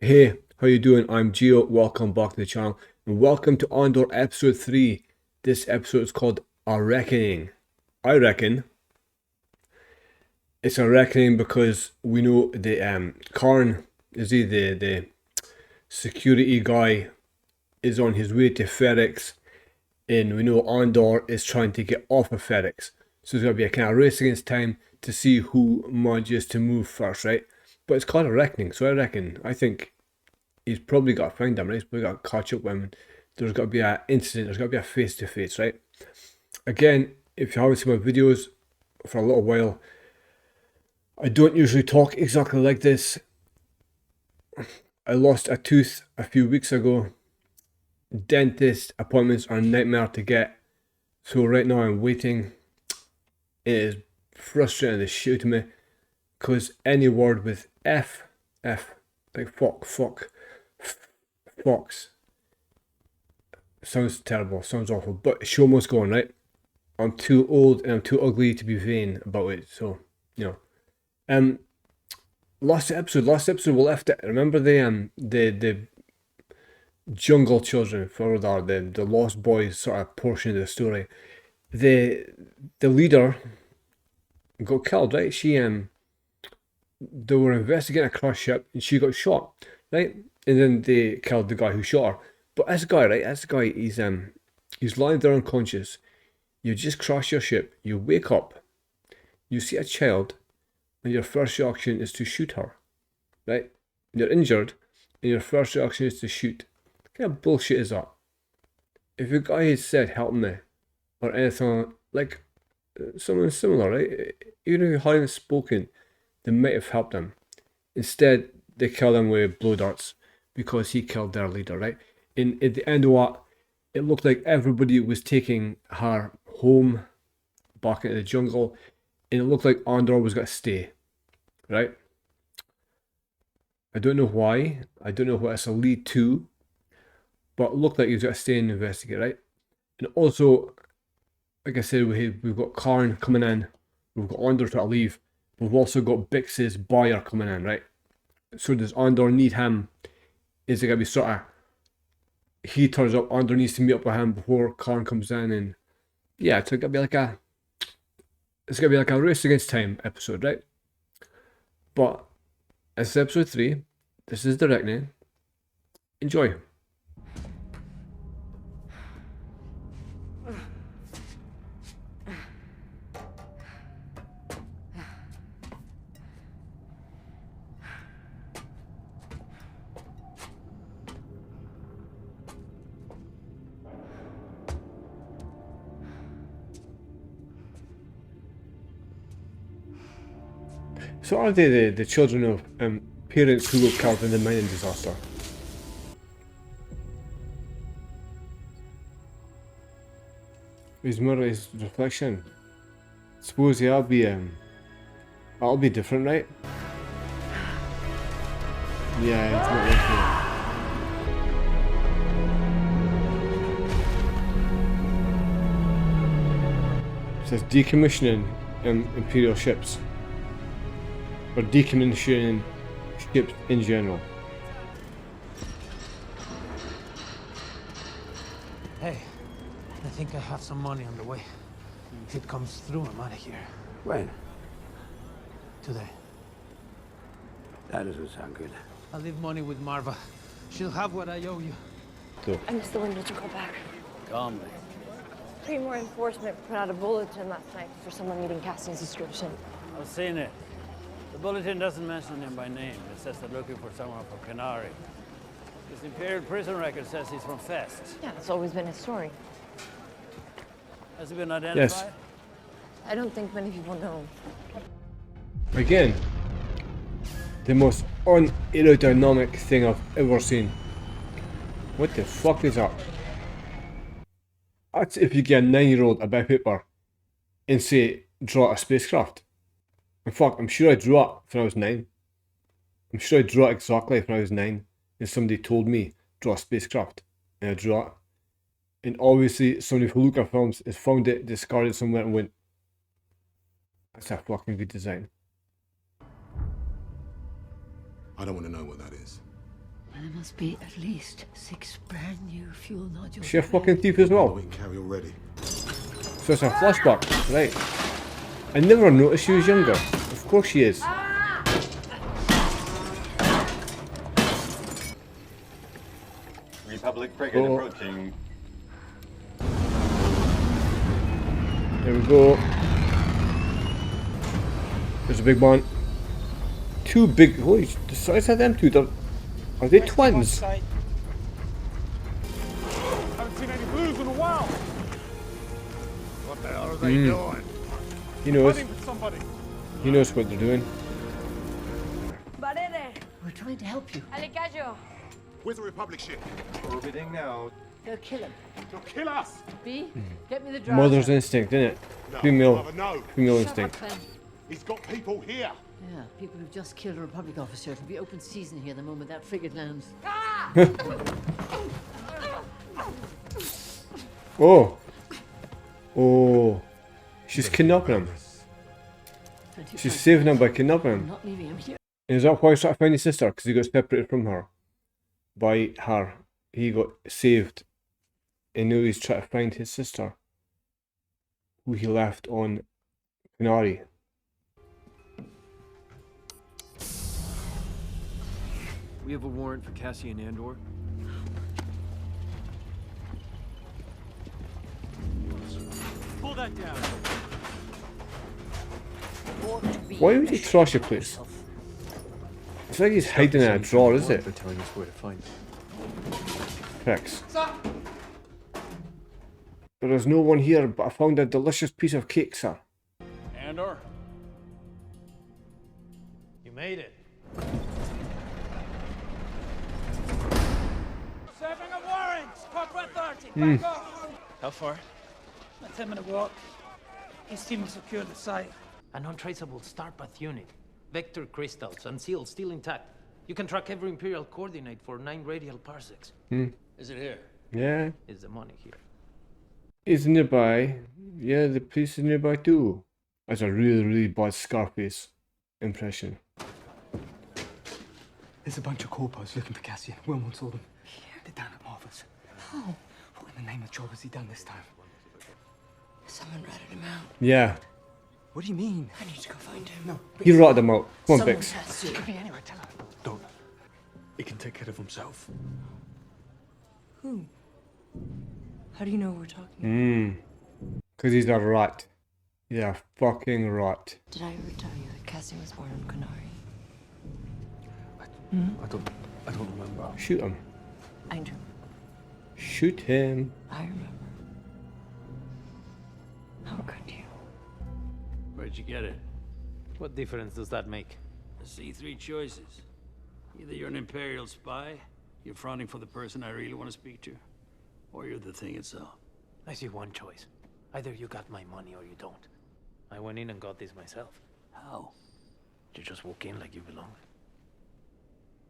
Hey, how you doing? I'm Gio. Welcome back to the channel and welcome to Andor episode 3. This episode is called A Reckoning. I reckon it's a reckoning because we know the Karn, is he the security guy, is on his way to Ferrix, and we know Andor is trying to get off of Ferrix. So it's gonna be a kind of race against time to see who manages to move first, right? But it's called a reckoning, so I think he's probably got to find him, right? He's probably got to catch up with him. There's got to be an incident, there's got to be a face to face, right? Again, if you haven't seen my videos for a little while, I don't usually talk exactly like this. I lost a tooth a few weeks ago. Dentist appointments are a nightmare to get. So right now I'm waiting. It is frustrating the shit out of me because any word with F, like fuck, fox, sounds terrible, sounds awful, but show must go on, right? I'm too old and I'm too ugly to be vain about it, so, you know. Um, last episode we left it. Remember the jungle children, for the lost boys sort of portion of the story. The the leader got killed, right? They were investigating a crush ship and she got shot, right? And then they killed the guy who shot her. But this guy, right? This guy, he's lying there unconscious. You just crash your ship. You wake up. You see a child, and your first reaction is to shoot her, right? You're injured, and your first reaction is to shoot. What kind of bullshit is that? If a guy had said "help me" or anything like something similar, right? Even if he hadn't spoken, they might have helped him. Instead, they killed him with blow darts because he killed their leader, right? And at the end of what, it looked like everybody was taking her home back into the jungle, and it looked like Andor was going to stay, right? I don't know why. I don't know what it's a lead to, but it looked like he was going to stay and investigate, right? And also, like I said, we've got Karn coming in, we've got Andor to leave, we've also got Bix's buyer coming in, right? So does Andor need him? Is it going to be sort of he turns up, Andor needs to meet up with him before Karn comes in, and yeah, it's gonna be like a race against time episode, right? But it's episode 3. This is the reckoning. Enjoy. So are they the children of parents who were killed in the mining disaster? His mirror is reflection. Suppose yeah, that'll be different, right? Yeah, it's not working. It says decommissioning Imperial ships. Or decommissioning ships in general. Hey, I think I have some money on the way. If it comes through, I'm out of here. When? Today. That doesn't sound good. I'll leave money with Maarva. She'll have what I owe you. So I missed the window to go back. Calmly. 3 more enforcement put out a bulletin last night for someone meeting Cassian's description. I've seen it. The bulletin doesn't mention him by name. It says they're looking for someone from Canary. His Imperial prison record says he's from Fest. Yeah, that's always been his story. Has he been identified? Yes. I don't think many people know. again, the most unaerodynamic thing I've ever seen. What the fuck is that? That's if you get a 9-year-old a bit of paper and say, draw a spacecraft. In fact, I'm sure I drew it when I was 9. I'm sure I drew it exactly when I was 9. And somebody told me, draw a spacecraft. And I drew it. And obviously, somebody who looked at films has found it, discarded it somewhere and went, that's a fucking good design. I don't want to know what that is. There must be at least 6 brand new fuel nodules. Is she a fucking thief as well? We can carry already. So it's a flashback, right? I never noticed she was younger. Of course she is. Republic frigate approaching. There we go. There's a big one. Two big. Holy, the size of them two. Are they twins? Haven't seen any blues in a while. What the hell are they doing? He knows. Fighting with somebody. He knows what they're doing. Barere, We're trying to help you. Alicayo. Where's the Republic ship? Orbiting now. They'll kill him. They'll kill us. B, get me the driver. Mother's instinct, isn't it? No, Female, rather no. female Shut up, instinct. Clem. He's got people here. Yeah, people who've just killed a Republic officer. It'll be open season here the moment that frigate lands. Oh. Oh. She's kidnapping him. She's saving him by kidnapping I'm him. not leaving him here. And is that why he's trying to find his sister? Because he got separated from her. By her. He got saved. And now he's trying to find his sister. Who he left on Canary. We have a warrant for Cassian Andor. Pull that down. Why would he trash your place? It's like he's hiding in a drawer, is it? They're telling us where to find it. Ferrix. There is no one here, but I found a delicious piece of cake, sir. Andor? You made it. Serving a warrant. Corporate 30. Back off. How far? A 10-minute walk. His team will secure the site. An untraceable Starpath unit. Vector crystals, unsealed, still intact. You can track every Imperial coordinate for 9 radial parsecs. Is it here? Yeah. Is the money here? It's nearby. Yeah, the place is nearby too. That's a really, really bad Scarface impression. There's a bunch of corpos looking for Cassian. Wilmot saw them. They're down at Maarva's. Oh, What in the name of job has he done this time? someone ratted him out. Yeah. What do you mean? I need to go find him. No. He ratted them out. Come on, Someone Bix. has to. Could be anywhere. Tell her. Don't. He can take care of himself. Who? How do you know we're talking? Because he's a rat. He's a fucking rat. Did I ever tell you that Cassian was born on Canary? I don't remember. Shoot him. I do. Shoot him. I remember. How could you? Where'd you get it? What difference does that make? I see 3 choices. Either you're an Imperial spy, you're fronting for the person I really want to speak to, or you're the thing itself. I see one choice. Either you got my money or you don't. I went in and got this myself. How? You just walk in like you belong.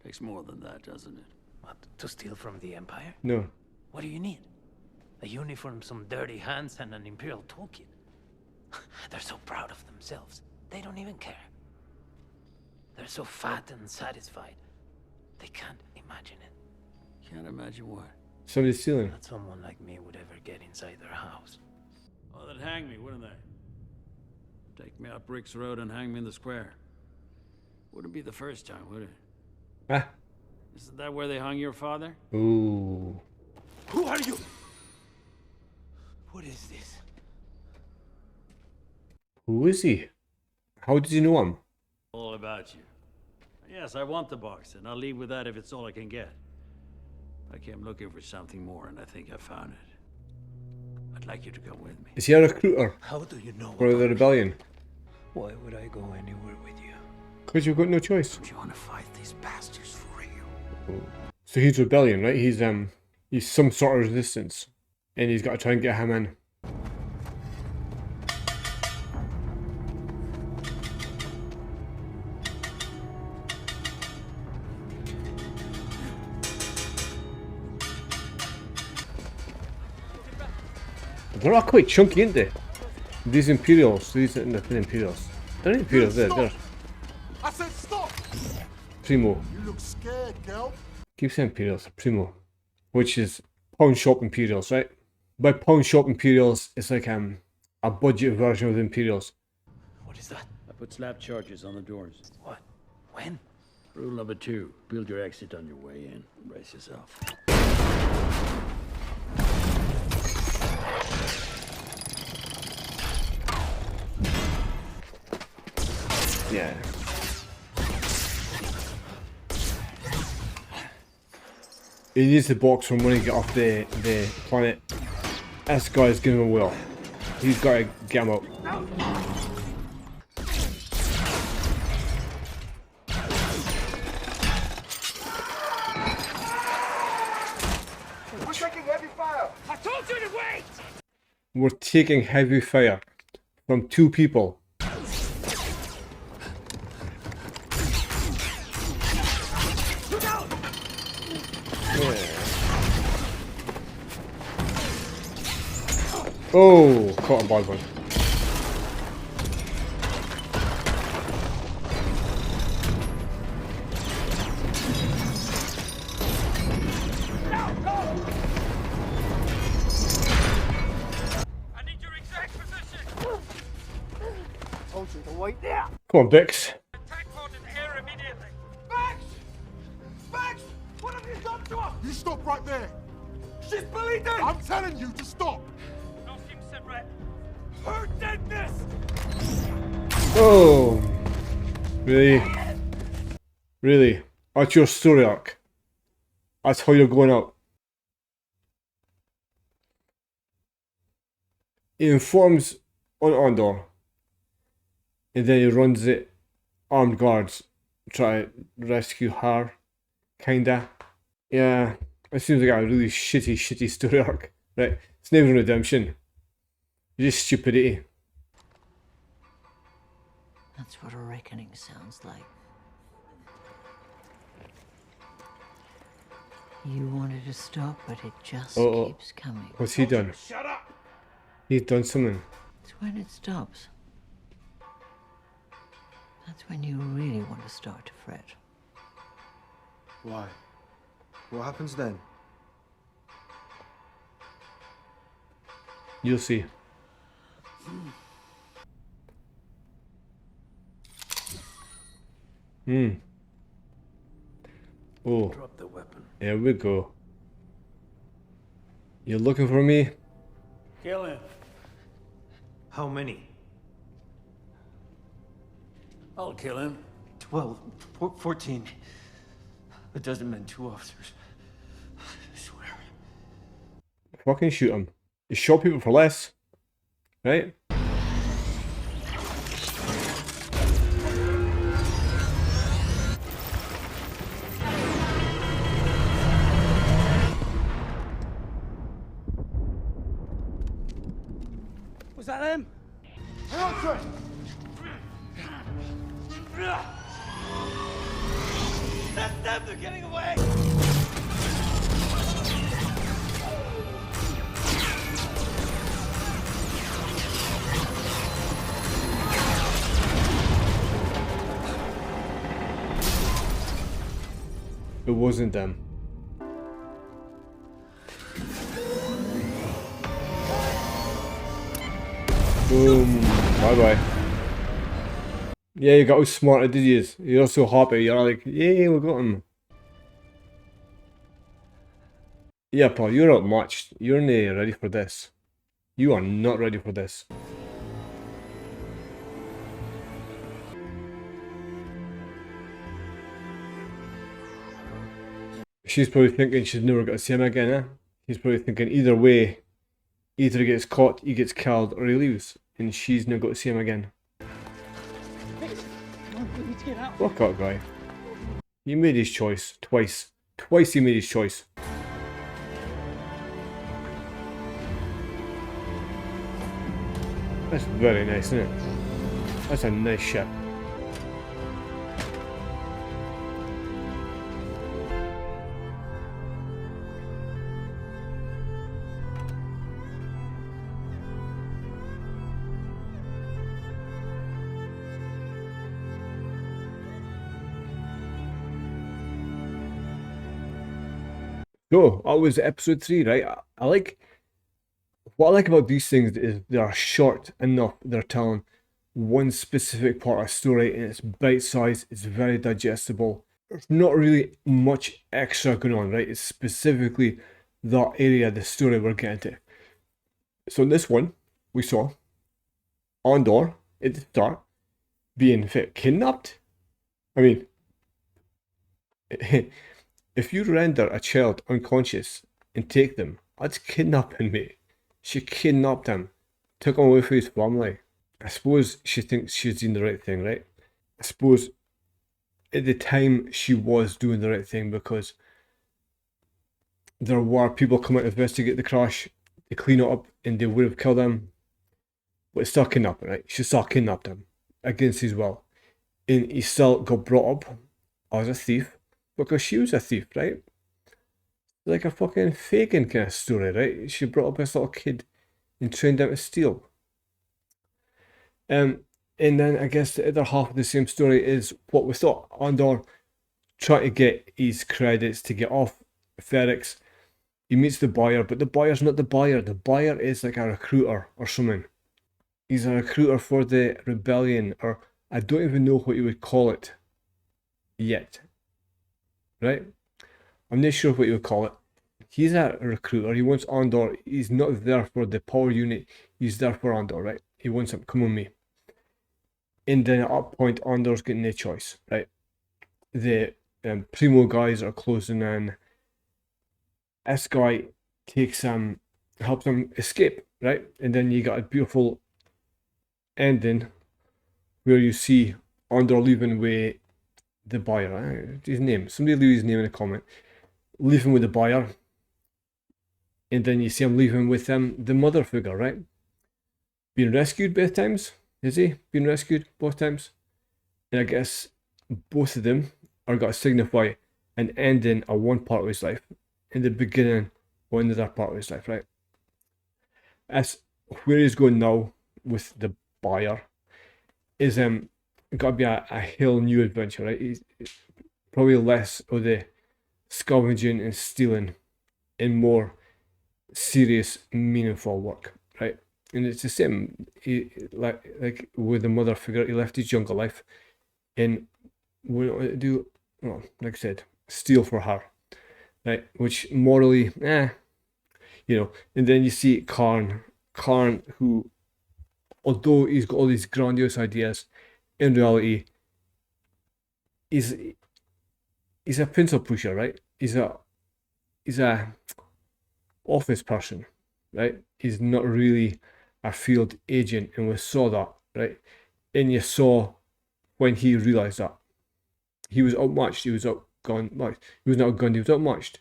Takes more than that, doesn't it? What, to steal from the Empire? No. What do you need? A uniform, some dirty hands, and an Imperial toolkit. They're so proud of themselves, they don't even care. They're so fat and satisfied, they can't imagine it. Can't imagine what. Somebody's stealing. That someone like me would ever get inside their house. Oh, they'd hang me, wouldn't they? Take me up Brick's Road and hang me in the square. Wouldn't be the first time, would it? Ah. Isn't that where they hung your father? Ooh. Who are you? What is this? Who is he? How did you know him? All about you. Yes, I want the box, and I'll leave with that if it's all I can get. I came looking for something more, and I think I found it. I'd like you to come with me. Is he a recruiter How do you know for the about rebellion? me? Why would I go anywhere with you? Because you've got no choice. Do you want to fight these bastards for real? So he's rebellion, right? He's some sort of resistance, and he's got to try and get him in. They're all quite chunky, aren't they? These Imperials, these are the Imperials. They're not Imperials, they're I said stop! Primo. You look scared, girl. Keep saying Imperials, Primo. Which is pawn shop Imperials, right? By pawn shop Imperials, it's like a budget version of the Imperials. What is that? I put slap charges on the doors. What? When? Rule number 2, build your exit on your way in. Brace yourself. Yeah. He needs the box from when he get off the planet. This guy's giving him a will. He's got to get him up. We're taking heavy fire. I told you to wait! We're taking heavy fire from 2 people. Look out! Oh, caught a bad one. I need your exact position! Told you to wait there! Come on, Bix. Attack pod in the air immediately! Max! Max! What have you done to her? You stop right there. She's bleeding! I'm telling you to stop. No seems set right. Who did this? Oh, really? Really? That's your story arc. That's how you're going out. He informs on Andor, and then he runs it. Armed guards try to rescue her, kinda. Yeah, it seems like a really shitty story arc. Right? It's never redemption. It's just stupidity. That's what a reckoning sounds like. You wanted to stop, but it just keeps coming. What's he done? Shut up! He's done something. It's when it stops. That's when you really want to start to fret. Why? What happens then? You'll see. Oh, Drop the weapon. here we go. You're looking for me? Kill him. How many? I'll kill him. 12, 14. A dozen men, 2 officers. I swear. Fucking shoot him. You shot people for less. Right? Was that them? That's them! They're getting away! It wasn't them. Boom. Bye bye. Yeah, you got how smart it is. You're so happy. You're like, yay, we got him. Yeah, Paul, you're outmatched. You're not ready for this. You are not ready for this. She's probably thinking she's never going to see him again, eh? She's probably thinking either way, either he gets caught, he gets killed, or he leaves. And she's never got to see him again. Look up, guy. He made his choice. Twice. Twice he made his choice. That's very nice, isn't it? That's a nice ship. So that was episode 3, right? I like what I like about these things is they are short enough. They're telling one specific part of a story, and it's bite-sized. It's very digestible. There's not really much extra going on, right? It's specifically that area of the story we're getting to. So in this one, we saw Andor at the start being kidnapped. I mean, if you render a child unconscious and take them, that's kidnapping, mate. She kidnapped him, took him away from his family. I suppose she thinks she's doing the right thing, right? I suppose at the time she was doing the right thing because there were people coming to investigate the crash, to clean it up, and they would have killed him. But it's still kidnapping, right? She still kidnapped him against his will. And he still got brought up as a thief because she was a thief, right? Like a fucking Fagin kind of story, right? She brought up this little kid and trained him to steal. And then I guess the other half of the same story is what we thought. Andor trying to get his credits to get off Ferrix. He meets the buyer, but the buyer's not the buyer. The buyer is like a recruiter or something. He's a recruiter for the rebellion, or I don't even know what you would call it yet. Right? I'm not sure what you would call it. He's a recruiter. He wants Andor. He's not there for the power unit. He's there for Andor, right? He wants him. Come on me. And then at that point, Andor's getting no choice, right? The Primo guys are closing in. This guy takes him, helps him escape, right? And then you got a beautiful ending where you see Andor leaving with the buyer. His name. Somebody leave his name in a comment. Leaving with the buyer. And then you see him leaving with the mother figure, right? Being rescued both times. Is he? Being rescued both times? And I guess both of them are going to signify an ending of one part of his life and the beginning of another part of his life, right? That's where he's going now with the buyer. Is got to be a whole new adventure, right? He's probably less of the scavenging and stealing and more serious, meaningful work, right? And it's the same. He like with the mother figure, he left his younger life and went on to do, well, like I said, steal for her, right? Which morally, you know. And then you see Karn, who, although he's got all these grandiose ideas, in reality, he's a pencil pusher, right? He's a office person, right? He's not really a field agent, and we saw that, right? And you saw when he realized that he was outmatched, he was outgunned, he was not outgunned, he was outmatched,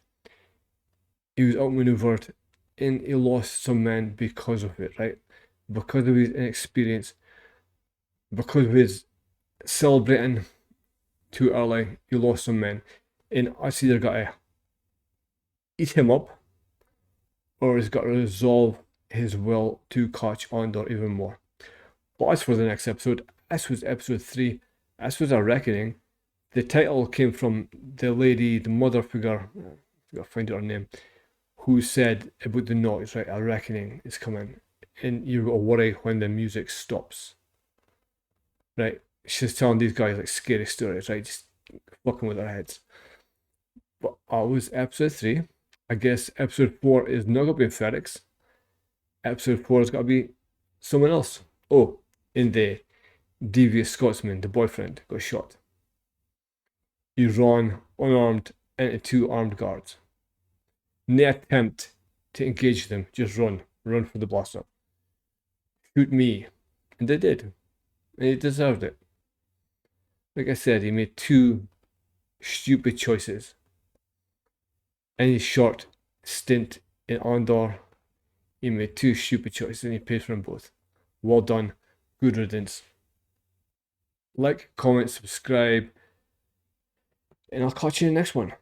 he was outmaneuvered, and he lost some men because of it, right? Because of his inexperience, because of his celebrating too early, he lost some men, and I either got to eat him up, or he's got to resolve his will to catch Andor even more. But as for the next episode, this was episode 3. This was a reckoning. The title came from the lady, the mother figure, I've got to find out her name, who said about the noise, right? A reckoning is coming, and you've got to worry when the music stops, right? She's telling these guys like scary stories, right? Just fucking with their heads. But that was episode 3. I guess episode 4 is not going to be Ferrix. Episode 4 has got to be someone else. Oh, and the devious Scotsman, the boyfriend, got shot. He ran unarmed into 2 armed guards. No attempt to engage them, just run for the blaster. Shoot me. And they did. And he deserved it. Like I said, he made 2 stupid choices. And his short stint in Andor, he made 2 stupid choices and he paid for them both. Well done. Good riddance. Like, comment, subscribe, and I'll catch you in the next one.